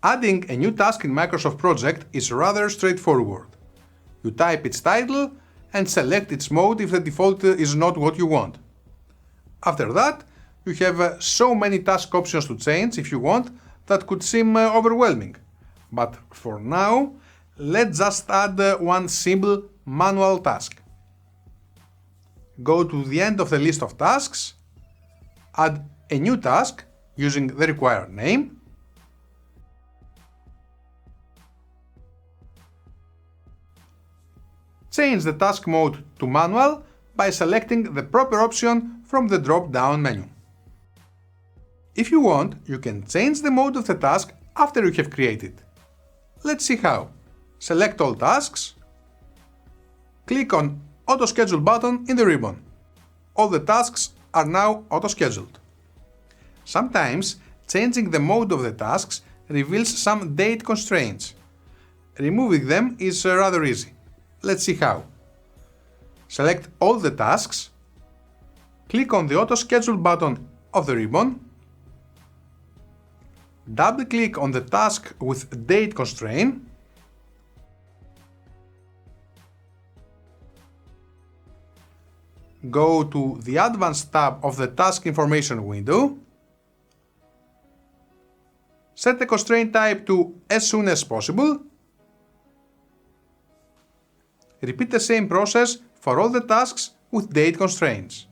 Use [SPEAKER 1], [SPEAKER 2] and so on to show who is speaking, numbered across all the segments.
[SPEAKER 1] Adding a new task in Microsoft Project is rather straightforward. You type its title and select its mode if the default is not what you want. After that, you have so many task options to change if you want that could seem overwhelming. But for now, let's just add one simple manual task. Go to the end of the list of tasks, add a new task using the required name, change the task mode to manual by selecting the proper option from the drop-down menu. If you want, you can change the mode of the task after you have created. Let's see how. Select all tasks, click on Auto Schedule button in the ribbon. All the tasks are now auto-scheduled. Sometimes changing the mode of the tasks reveals some date constraints. Removing them is rather easy. Let's see how. Select all the tasks, click on the Auto Schedule button of the ribbon, double-click on the task with date constraint, go to the Advanced tab of the Task Information window, set the constraint type to as soon as possible. Repeat the same process for all the tasks with date constraints.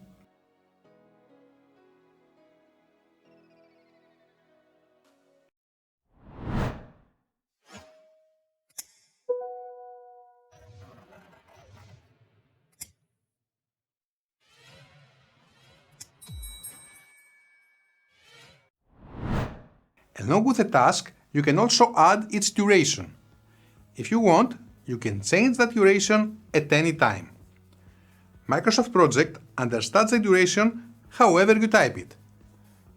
[SPEAKER 1] Along with the task, you can also add its duration. If you want, you can change that duration at any time. Microsoft Project understands the duration however you type it.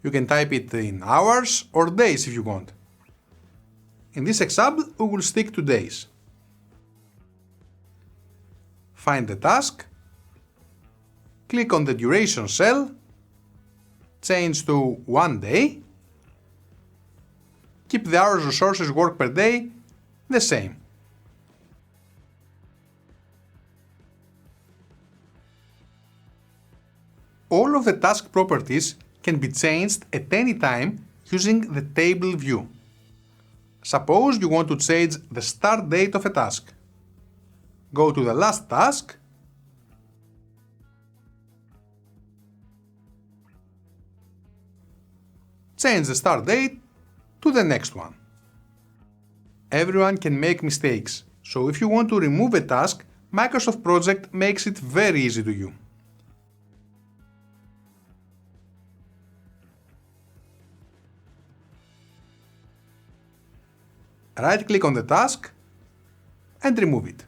[SPEAKER 1] You can type it in hours or days if you want. In this example, we will stick to days. Find the task, click on the duration cell, change to 1 day, keep the hours resources work per day the same. All of the task properties can be changed at any time using the table view. Suppose you want to change the start date of a task. Go to the last task, change the start date to the next one. Everyone can make mistakes, so if you want to remove a task, Microsoft Project makes it very easy to you. Right-click on the task and remove it.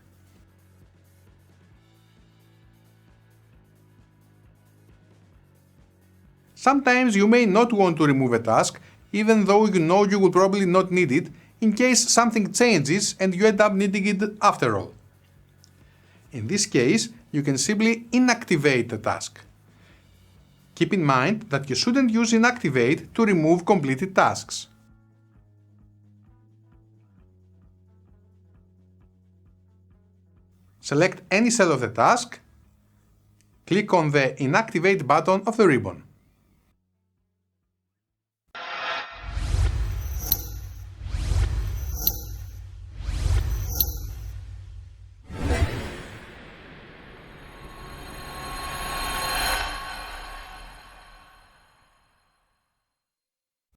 [SPEAKER 1] Sometimes you may not want to remove a task, even though you know you will probably not need it, in case something changes and you end up needing it after all. In this case, you can simply inactivate the task. Keep in mind that you shouldn't use inactivate to remove completed tasks. Select any cell of the task, click on the Inactivate button of the ribbon.